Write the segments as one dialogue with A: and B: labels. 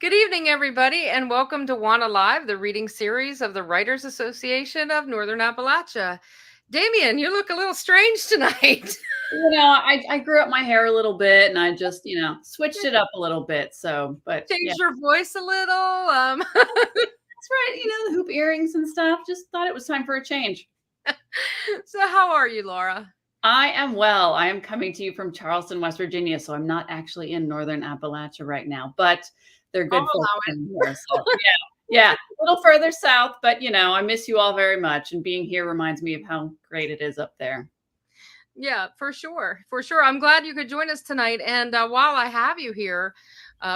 A: Good evening, everybody, and welcome to WANA Live, the reading series of the Writers Association of Northern Appalachia. Damien, you look a little strange tonight.
B: I grew up my hair a little bit and I just, switched it up a little bit. But yeah,
A: Changed your voice a little.
B: that's right. The hoop earrings and stuff. Just thought it was time for a change.
A: So how are you, Laura?
B: I am well. I am coming to you from Charleston, West Virginia. So I'm not actually in Northern Appalachia right now, but they're good folks in here. So yeah, a little further south, but I miss you all very much. And being here reminds me of how great it is up there.
A: Yeah, for sure. For sure. I'm glad you could join us tonight. And while I have you here,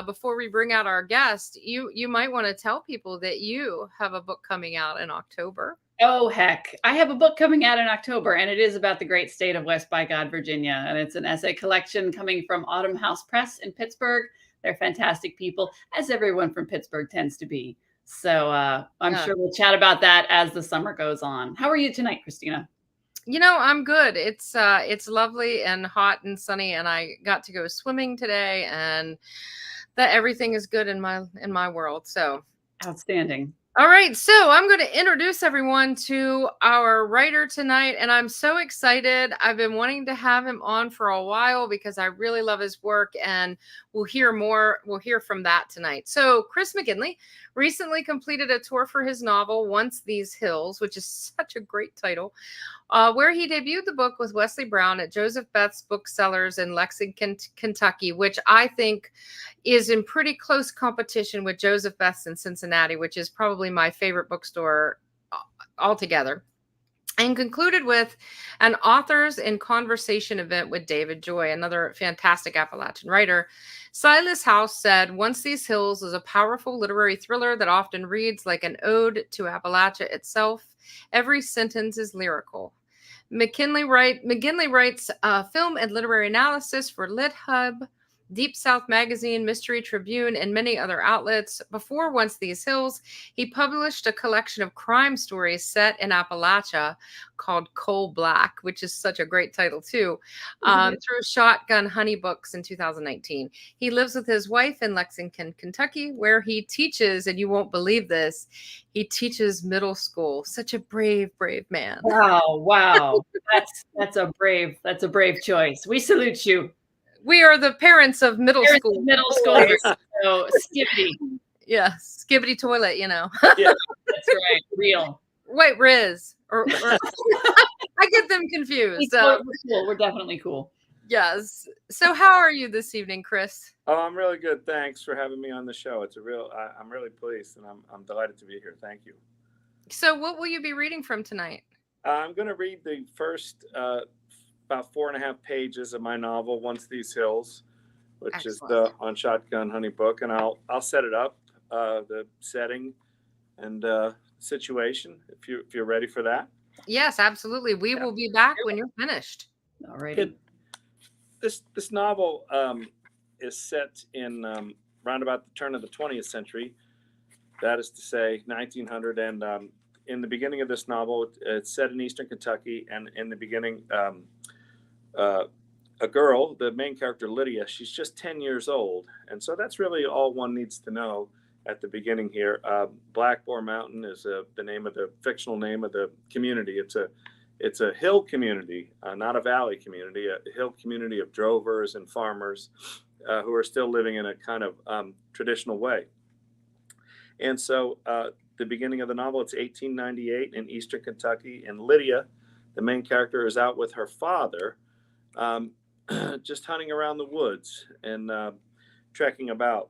A: before we bring out our guest, you might want to tell people that you have a book coming out in October.
B: Oh, heck. I have a book coming out in October, and it is about the great state of West by God, Virginia. And it's an essay collection coming from Autumn House Press in Pittsburgh. They're fantastic people, as everyone from Pittsburgh tends to be. So I'm sure we'll chat about that as the summer goes on. How are you tonight, Christina?
A: I'm good. It's lovely and hot and sunny, and I got to go swimming today, and that everything is good in my world. So
B: outstanding.
A: All right, so I'm going to introduce everyone to our writer tonight, and I'm so excited. I've been wanting to have him on for a while because I really love his work, and we'll hear from that tonight. So Chris McGinley recently completed a tour for his novel, Once These Hills, which is such a great title, where he debuted the book with Wesley Browne at Joseph Beth Booksellers in Lexington, Kentucky, which I think is in pretty close competition with Joseph Beth's in Cincinnati, which is probably my favorite bookstore altogether. And concluded with an Authors in Conversation event with David Joy, another fantastic Appalachian writer. Silas House said, Once These Hills is a powerful literary thriller that often reads like an ode to Appalachia itself. Every sentence is lyrical. McGinley writes film and literary analysis for LitHub, Deep South Magazine, Mystery Tribune, and many other outlets. Before Once These Hills, he published a collection of crime stories set in Appalachia called Coal Black, which is such a great title too, through Shotgun Honey Books in 2019. He lives with his wife in Lexington, Kentucky, where he teaches, and you won't believe this, he teaches middle school. Such a brave man.
B: Wow. That's a brave choice. We salute you.
A: We are the parents of middle
B: schoolers. So skibbity.
A: Yeah, skibbity toilet,
B: Yeah, that's right. Real.
A: Wait, Riz. Or I get them confused.
B: We're cool. We're definitely cool.
A: Yes. So how are you this evening, Chris?
C: Oh, I'm really good. Thanks for having me on the show. I'm really pleased, and I'm delighted to be here. Thank you.
A: So what will you be reading from tonight?
C: I'm going to read the first about 4.5 pages of my novel, Once These Hills, which Excellent. Is the on Shotgun Honey book, and I'll set it up, the setting and situation, if you're ready for that.
A: Yes, absolutely. We will be back when you're finished.
B: All right.
C: This novel is set in round about the turn of the 20th century. That is to say, 1900, and in the beginning of this novel, it's set in Eastern Kentucky, and in the beginning, a girl, the main character Lydia, she's just 10 years old, and so that's really all one needs to know at the beginning here. Blackboard Mountain is the fictional name of the community. It's a hill community, not a valley community, a hill community of drovers and farmers who are still living in a kind of traditional way. And so the beginning of the novel, it's 1898 in Eastern Kentucky, and Lydia, the main character, is out with her father, just hunting around the woods and trekking about.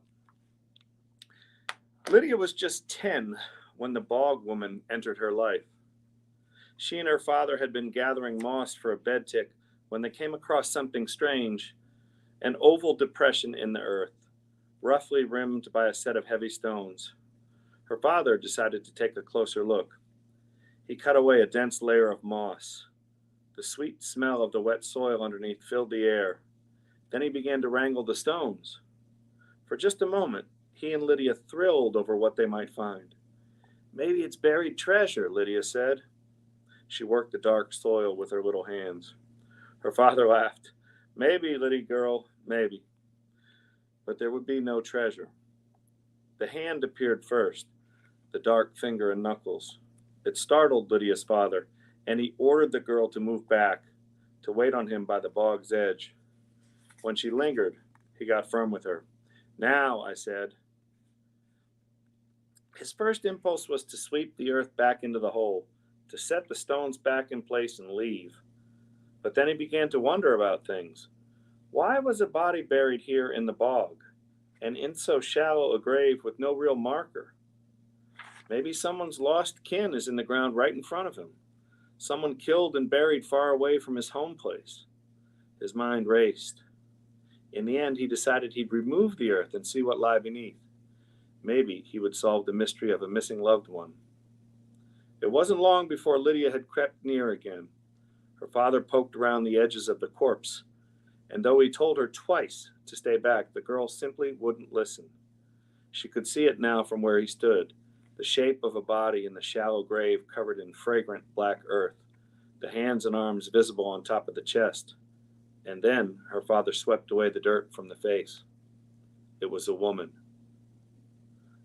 C: Lydia was just 10 when the bog woman entered her life. She and her father had been gathering moss for a bed tick when they came across something strange, an oval depression in the earth, roughly rimmed by a set of heavy stones. Her father decided to take a closer look. He cut away a dense layer of moss. The sweet smell of the wet soil underneath filled the air. Then he began to wrangle the stones. For just a moment, he and Lydia thrilled over what they might find. Maybe it's buried treasure, Lydia said. She worked the dark soil with her little hands. Her father laughed. Maybe, Lydia girl, maybe. But there would be no treasure. The hand appeared first, the dark finger and knuckles. It startled Lydia's father, and he ordered the girl to move back, to wait on him by the bog's edge. When she lingered, he got firm with her. "Now," I said. His first impulse was to sweep the earth back into the hole, to set the stones back in place and leave. But then he began to wonder about things. Why was a body buried here in the bog, and in so shallow a grave with no real marker? Maybe someone's lost kin is in the ground right in front of him. Someone killed and buried far away from his home place. His mind raced. In the end, he decided he'd remove the earth and see what lay beneath. Maybe he would solve the mystery of a missing loved one. It wasn't long before Lydia had crept near again. Her father poked around the edges of the corpse, and though he told her twice to stay back, the girl simply wouldn't listen. She could see it now from where he stood, the shape of a body in the shallow grave covered in fragrant black earth, the hands and arms visible on top of the chest. And then her father swept away the dirt from the face. It was a woman.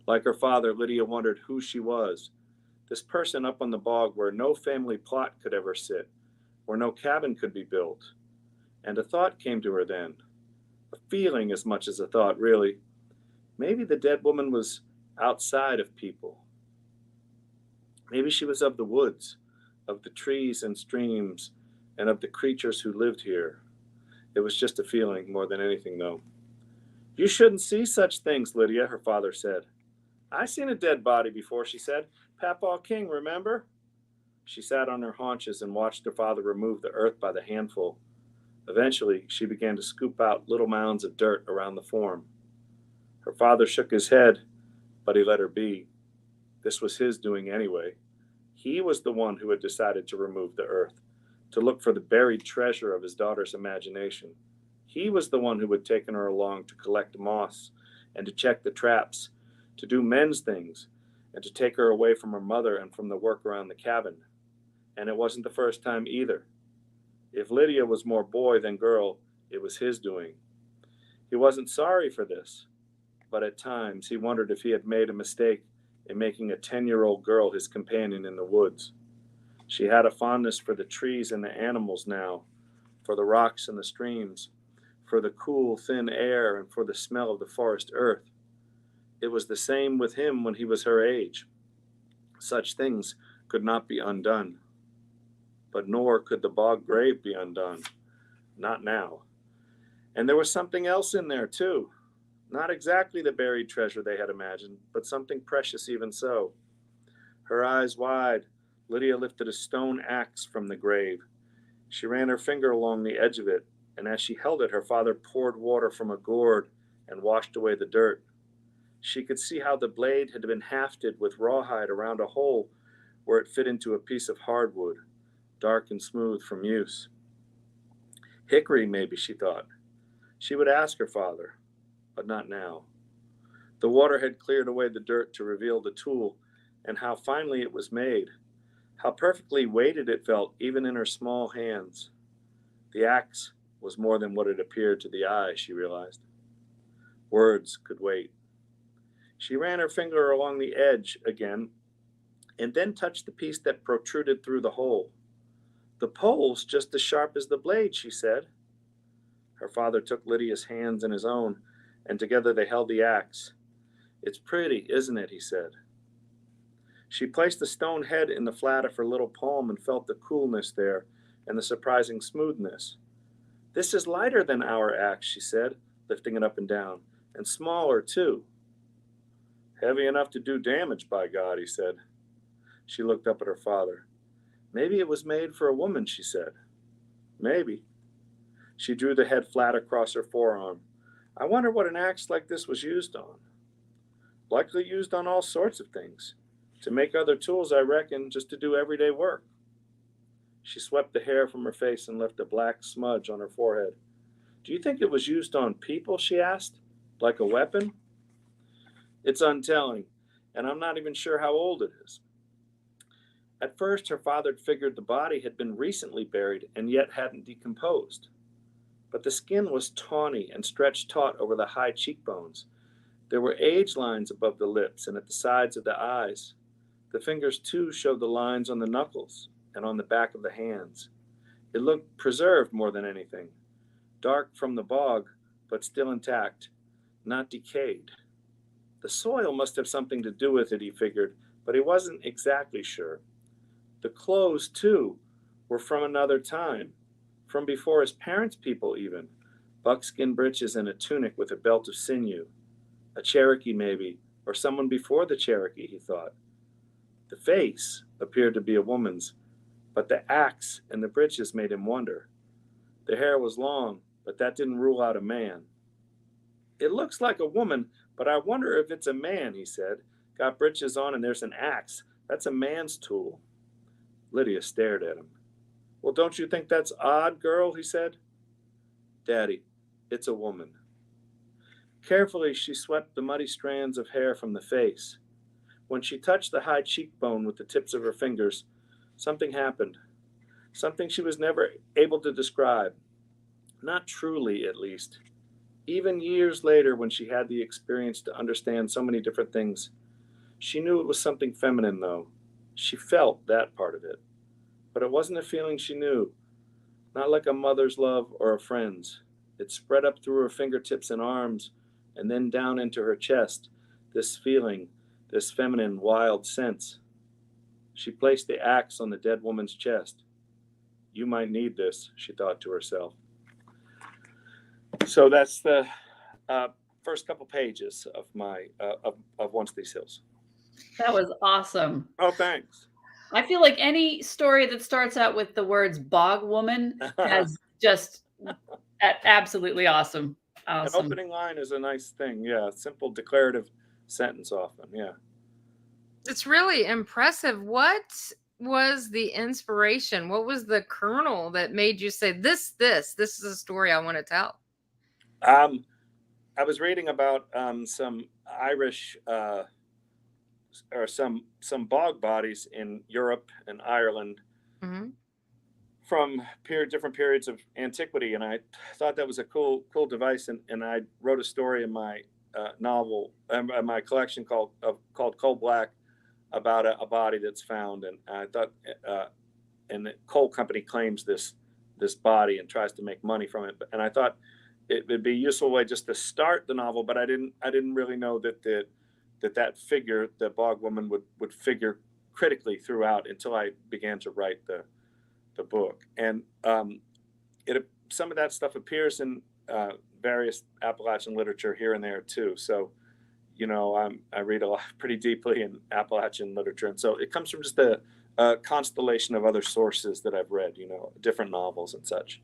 C: Like her father, Lydia wondered who she was, this person up on the bog where no family plot could ever sit, where no cabin could be built. And a thought came to her then, a feeling as much as a thought, really. Maybe the dead woman was outside of people. Maybe she was of the woods, of the trees and streams, and of the creatures who lived here. It was just a feeling more than anything, though. "You shouldn't see such things, Lydia," her father said. "I seen a dead body before," she said. "Papaw King, remember?" She sat on her haunches and watched her father remove the earth by the handful. Eventually, she began to scoop out little mounds of dirt around the form. Her father shook his head, but he let her be. This was his doing anyway. He was the one who had decided to remove the earth, to look for the buried treasure of his daughter's imagination. He was the one who had taken her along to collect moss and to check the traps, to do men's things, and to take her away from her mother and from the work around the cabin. And it wasn't the first time either. If Lydia was more boy than girl, it was his doing. He wasn't sorry for this, but at times he wondered if he had made a mistake in making a 10-year-old girl his companion in the woods. She had a fondness for the trees and the animals now, for the rocks and the streams, for the cool, thin air, and for the smell of the forest earth. It was the same with him when he was her age. Such things could not be undone. But nor could the bog grave be undone. Not now. And there was something else in there, too. Not exactly the buried treasure they had imagined, but something precious even so. Her eyes wide, Lydia lifted a stone axe from the grave. She ran her finger along the edge of it, and as she held it, her father poured water from a gourd and washed away the dirt. She could see how the blade had been hafted with rawhide around a hole where it fit into a piece of hardwood, dark and smooth from use. Hickory, maybe, she thought. She would ask her father, but not now. The water had cleared away the dirt to reveal the tool, and how finely it was made. How perfectly weighted it felt, even in her small hands. The axe was more than what it appeared to the eye, she realized. Words could wait. She ran her finger along the edge again, and then touched the piece that protruded through the hole. "The pole's just as sharp as the blade," she said. Her father took Lydia's hands in his own, and together they held the axe. "It's pretty, isn't it?" he said. She placed the stone head in the flat of her little palm and felt the coolness there and the surprising smoothness. "This is lighter than our axe," she said, lifting it up and down, "and smaller, too." "Heavy enough to do damage, by God," he said. She looked up at her father. "Maybe it was made for a woman," she said. "Maybe." She drew the head flat across her forearm. "I wonder what an axe like this was used on." "Likely used on all sorts of things. To make other tools, I reckon, just to do everyday work." She swept the hair from her face and left a black smudge on her forehead. "Do you think it was used on people?" she asked. "Like a weapon?" "It's untelling, and I'm not even sure how old it is." At first, her father figured the body had been recently buried and yet hadn't decomposed. But the skin was tawny and stretched taut over the high cheekbones. There were age lines above the lips and at the sides of the eyes. The fingers, too, showed the lines on the knuckles and on the back of the hands. It looked preserved more than anything, dark from the bog, but still intact, not decayed. The soil must have something to do with it, he figured, but he wasn't exactly sure. The clothes, too, were from another time, from before his parents' people even. Buckskin breeches and a tunic with a belt of sinew. A Cherokee, maybe, or someone before the Cherokee, he thought. The face appeared to be a woman's, but the axe and the breeches made him wonder. The hair was long, but that didn't rule out a man. It looks like a woman, but I wonder if it's a man, he said. Got breeches on and there's an axe. That's a man's tool. Lydia stared at him. Well, don't you think that's odd, girl? He said. Daddy, it's a woman. Carefully, she swept the muddy strands of hair from the face. When she touched the high cheekbone with the tips of her fingers, something happened. Something she was never able to describe. Not truly, at least. Even years later, when she had the experience to understand so many different things, she knew it was something feminine, though. She felt that part of it. But it wasn't a feeling she knew. Not like a mother's love or a friend's. It spread up through her fingertips and arms, and then down into her chest, this feeling, this feminine, wild sense. She placed the axe on the dead woman's chest. You might need this, she thought to herself. So that's the first couple pages of my of Once These Hills.
B: That was awesome.
C: Oh, thanks.
B: I feel like any story that starts out with the words bog woman has just absolutely awesome.
C: An opening line is a nice thing. Yeah, simple declarative sentence often. Yeah.
A: It's really impressive. What was the inspiration? What was the kernel that made you say, this is a story I want to tell?
C: I was reading about some Irish or some bog bodies in Europe and Ireland from different periods of antiquity, and I thought that was a cool device, and I wrote a story in my novel, my collection called Coal Black, about a body that's found, and I thought, and the coal company claims this body and tries to make money from it, and I thought it would be a useful way just to start the novel, but I didn't really know that figure, the bog woman, would figure critically throughout until I began to write the book. And some of that stuff appears in various Appalachian literature here and there too. So, I read a lot, pretty deeply in Appalachian literature, and so it comes from just a constellation of other sources that I've read, different novels and such.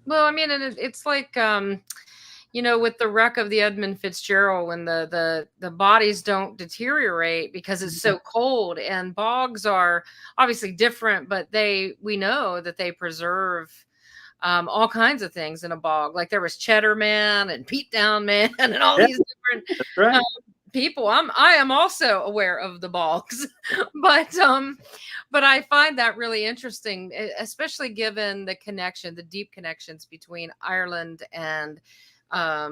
A: Well, I mean, and it's like, with the wreck of the Edmund Fitzgerald, when the bodies don't deteriorate because it's so cold, and bogs are obviously different, but we know that they preserve all kinds of things in a bog. Like there was Cheddar Man and Pete Down Man and all these different people. I am also aware of the bogs, but I find that really interesting, especially given the deep connections between Ireland and a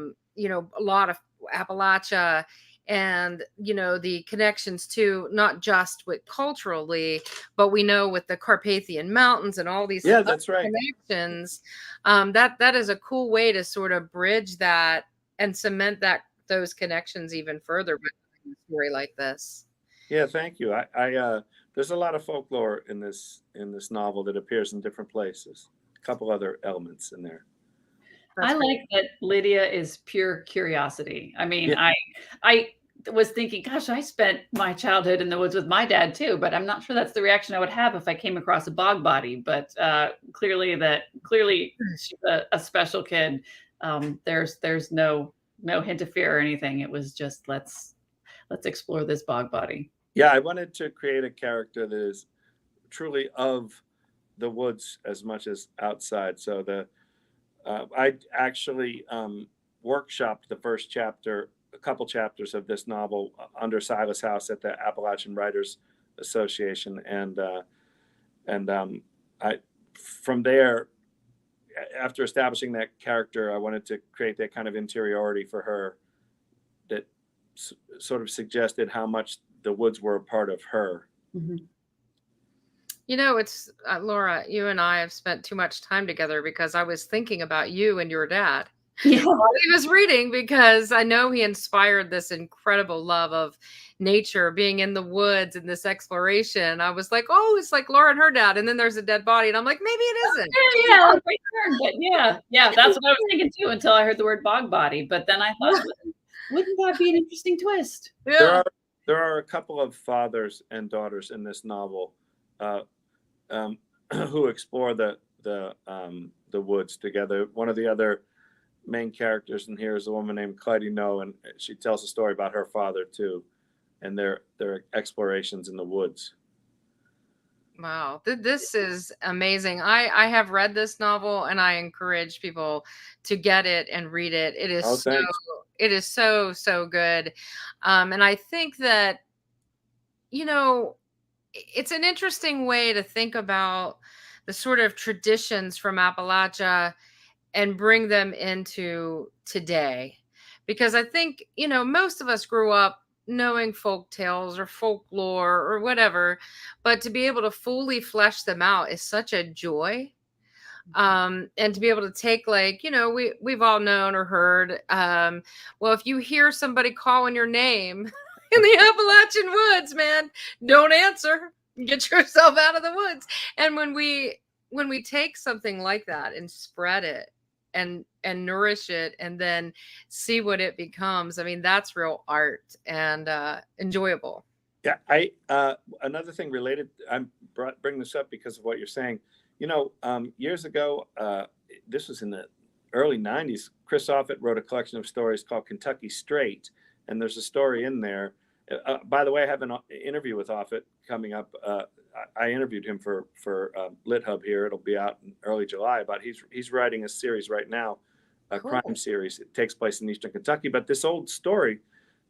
A: lot of Appalachia, and the connections to not just with culturally, but we know with the Carpathian Mountains and all these
C: that's right
A: connections. That is a cool way to sort of bridge that and cement those connections even further with a story like this.
C: Yeah, thank you. I there's a lot of folklore in this novel that appears in different places. A couple other elements in there.
B: I like that Lydia is pure curiosity. I mean, I was thinking, gosh, I spent my childhood in the woods with my dad too, but I'm not sure that's the reaction I would have if I came across a bog body. But clearly she's a special kid. There's no hint of fear or anything. It was just let's explore this bog body.
C: Yeah, I wanted to create a character that is truly of the woods as much as outside. So I actually workshopped the first chapter, a couple chapters of this novel under Silas House at the Appalachian Writers Association, and I from there, after establishing that character, I wanted to create that kind of interiority for her that sort of suggested how much the woods were a part of her.
B: Mm-hmm.
A: You know, it's Laura, you and I have spent too much time together because I was thinking about you and your dad.
B: Yeah.
A: While he was reading, because I know he inspired this incredible love of nature, being in the woods and this exploration. I was like, oh, it's like Laura and her dad. And then there's a dead body. And I'm like, maybe it isn't.
B: Yeah, great turn. But yeah, that's what I was thinking too until I heard the word bog body. But then I thought, wouldn't that be an interesting twist?
A: Yeah.
C: There are a couple of fathers and daughters in this novel who explore the woods together. One of the other main characters in here is a woman named Clyde No, and she tells a story about her father too, and their explorations in the woods.
A: Wow, this is amazing. I have read this novel, and I encourage people to get it and read it. It is so good. And I think that, you know, it's an interesting way to think about the sort of traditions from Appalachia and bring them into today. Because I think, you know, most of us grew up knowing folk tales or folklore or whatever, but to be able to fully flesh them out is such a joy. And to be able to take, like, you know, we've all known or heard, well, if you hear somebody calling your name in the Appalachian woods, man, don't answer. Get yourself out of the woods. And when we take something like that and spread it and nourish it and then see what it becomes, I mean, that's real art and enjoyable.
C: Yeah, another thing related, I'm bringing this up because of what you're saying. You know, years ago, this was in the early 90s, Chris Offutt wrote a collection of stories called Kentucky Straight, and there's a story in there. By the way, I have an interview with Offutt coming up. I interviewed him for LitHub here. It'll be out in early July. But he's writing a series right now, a crime series. It takes place in Eastern Kentucky. But this old story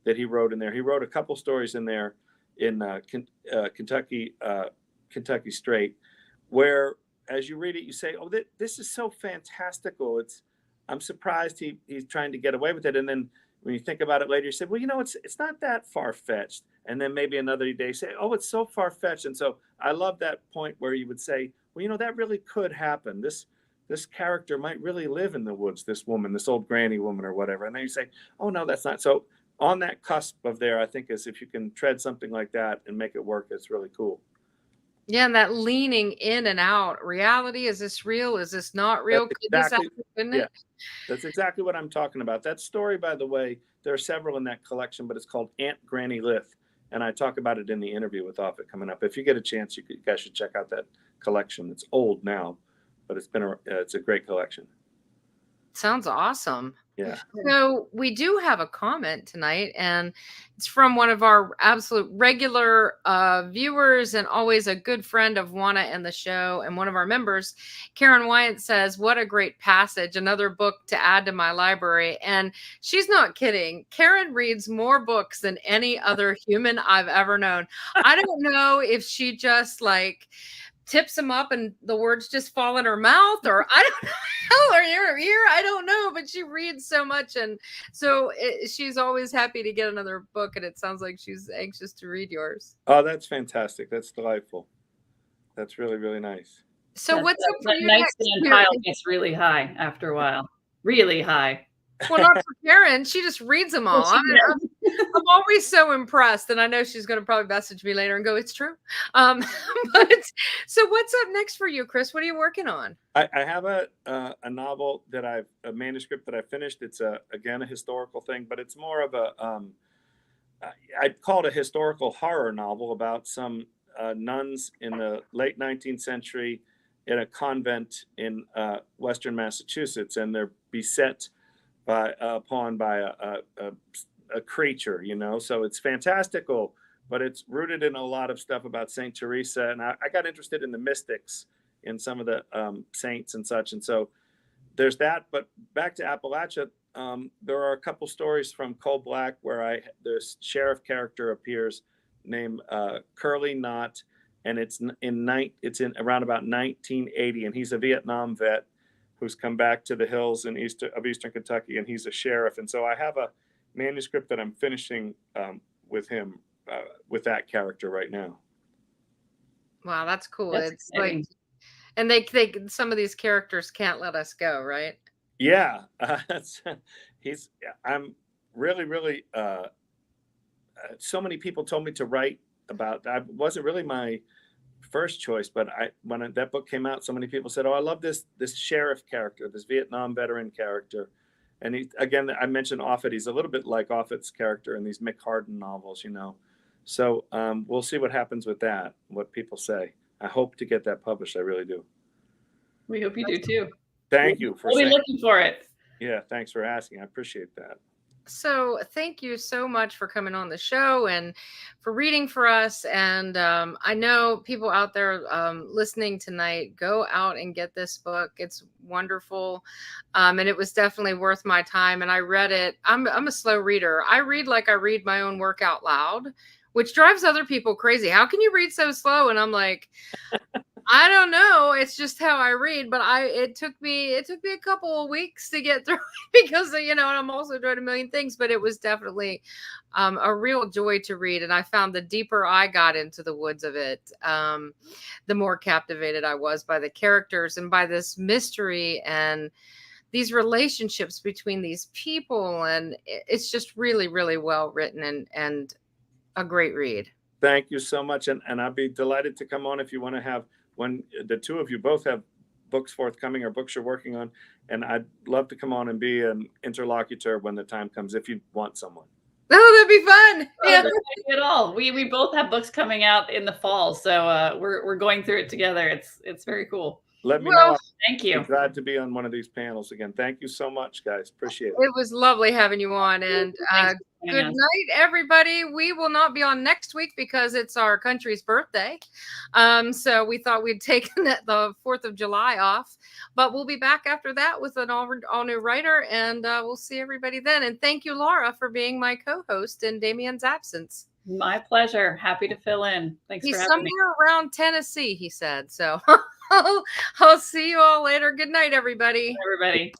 C: that he wrote in there, he wrote a couple stories in there in Kentucky Straight, where as you read it, you say, "Oh, this is so fantastical! I'm surprised he's trying to get away with it." And then when you think about it later, you say, well, you know, it's not that far-fetched. And then maybe another day you say, oh, it's so far-fetched. And so I love that point where you would say, well, you know, that really could happen. This character might really live in the woods, this woman, this old granny woman or whatever. And then you say, oh, no, that's not. So on that cusp of there, I think is if you can tread something like that and make it work, it's really cool.
A: Yeah, and that leaning in and out. Reality, is this real? Is this not real?
C: That's exactly what I'm talking about. That story, by the way, there are several in that collection, but it's called Aunt Granny Lith. And I talk about it in the interview with Offutt coming up. If you get a chance, you guys should check out that collection. It's old now, but it's a great collection.
A: Sounds awesome.
C: Yeah.
A: So we do have a comment tonight, and it's from one of our absolute regular viewers and always a good friend of WANA and the show, and one of our members. Karen Wyatt says, what a great passage, another book to add to my library. And she's not kidding. Karen reads more books than any other human I've ever known. I don't know if she just like tips them up and the words just fall in her mouth, or I don't know, or in her ear, I don't know, but she reads so much, and so she's always happy to get another book, and it sounds like she's anxious to read yours.
C: Oh, that's fantastic. That's delightful. That's really, really nice.
A: So what's up for you
B: next? Nightstand pile gets really high after a while. Really high.
A: Well, not for Karen. She just reads them all. I'm always so impressed, and I know she's going to probably message me later and go, "It's true." But so, what's up next for you, Chris? What are you working on?
C: I have a novel a manuscript that I finished. It's again a historical thing, but it's more of a I'd call it a historical horror novel about some nuns in the late 19th century in a convent in Western Massachusetts, and they're beset upon by a creature, you know. So it's fantastical, but it's rooted in a lot of stuff about Saint Teresa, and I got interested in the mystics in some of the saints and such, and so there's that. But back to Appalachia, there are a couple stories from Coal Black where the sheriff character appears named Curly Knott, and it's in around about 1980, and he's a Vietnam vet who's come back to the hills of Eastern Kentucky, and he's a sheriff. And so I have manuscript that I'm finishing with him, with that character right now.
A: Wow, that's cool.
B: That's
A: It's
B: exciting.
A: like, and they some of these characters can't let us go, right?
C: Yeah, I'm really, so many people told me to write about that. Wasn't really my first choice, but when that book came out, so many people said, "Oh, I love this sheriff character, this Vietnam veteran character." And he, again, I mentioned Offutt. He's a little bit like Offutt's character in these Mick Hardin novels, you know. So we'll see what happens with that, what people say. I hope to get that published. I really do.
B: We hope you do too.
C: Thank you for
B: We'll be
C: saying.
B: looking for it.
C: Yeah, thanks for asking. I appreciate that.
A: So thank you so much for coming on the show and for reading for us. And I know people out there listening tonight, go out and get this book. It's wonderful. And it was definitely worth my time. And I read it. I'm a slow reader. I read like I read my own work out loud, which drives other people crazy. How can you read so slow? And I'm like, I don't know. It's just how I read, but it took me a couple of weeks to get through because, you know, and I'm also doing a million things, but it was definitely a real joy to read. And I found the deeper I got into the woods of it, the more captivated I was by the characters and by this mystery and these relationships between these people. And it's just really, really well written and a great read.
C: Thank you so much. And I'd be delighted to come on if you want to have, when the two of you both have books forthcoming or books you're working on. And I'd love to come on and be an interlocutor when the time comes, if you want someone.
A: Oh, that'd be fun.
B: Yeah. At all. We both have books coming out in the fall. So we're going through it together. It's very cool.
C: Let me know.
B: Thank you.
C: I'm glad to be on one of these panels again. Thank you so much, guys. Appreciate it.
A: It was lovely having you on. And good night, everybody. We will not be on next week because it's our country's birthday. So we thought we'd taken the 4th of July off, but we'll be back after that with an all new writer, and we'll see everybody then. And thank you, Laura, for being my co-host in Damien's absence.
B: My pleasure. Happy to fill in. Thanks for having me.
A: He's somewhere around Tennessee, he said. So I'll see you all later. Good night, everybody.
B: Everybody.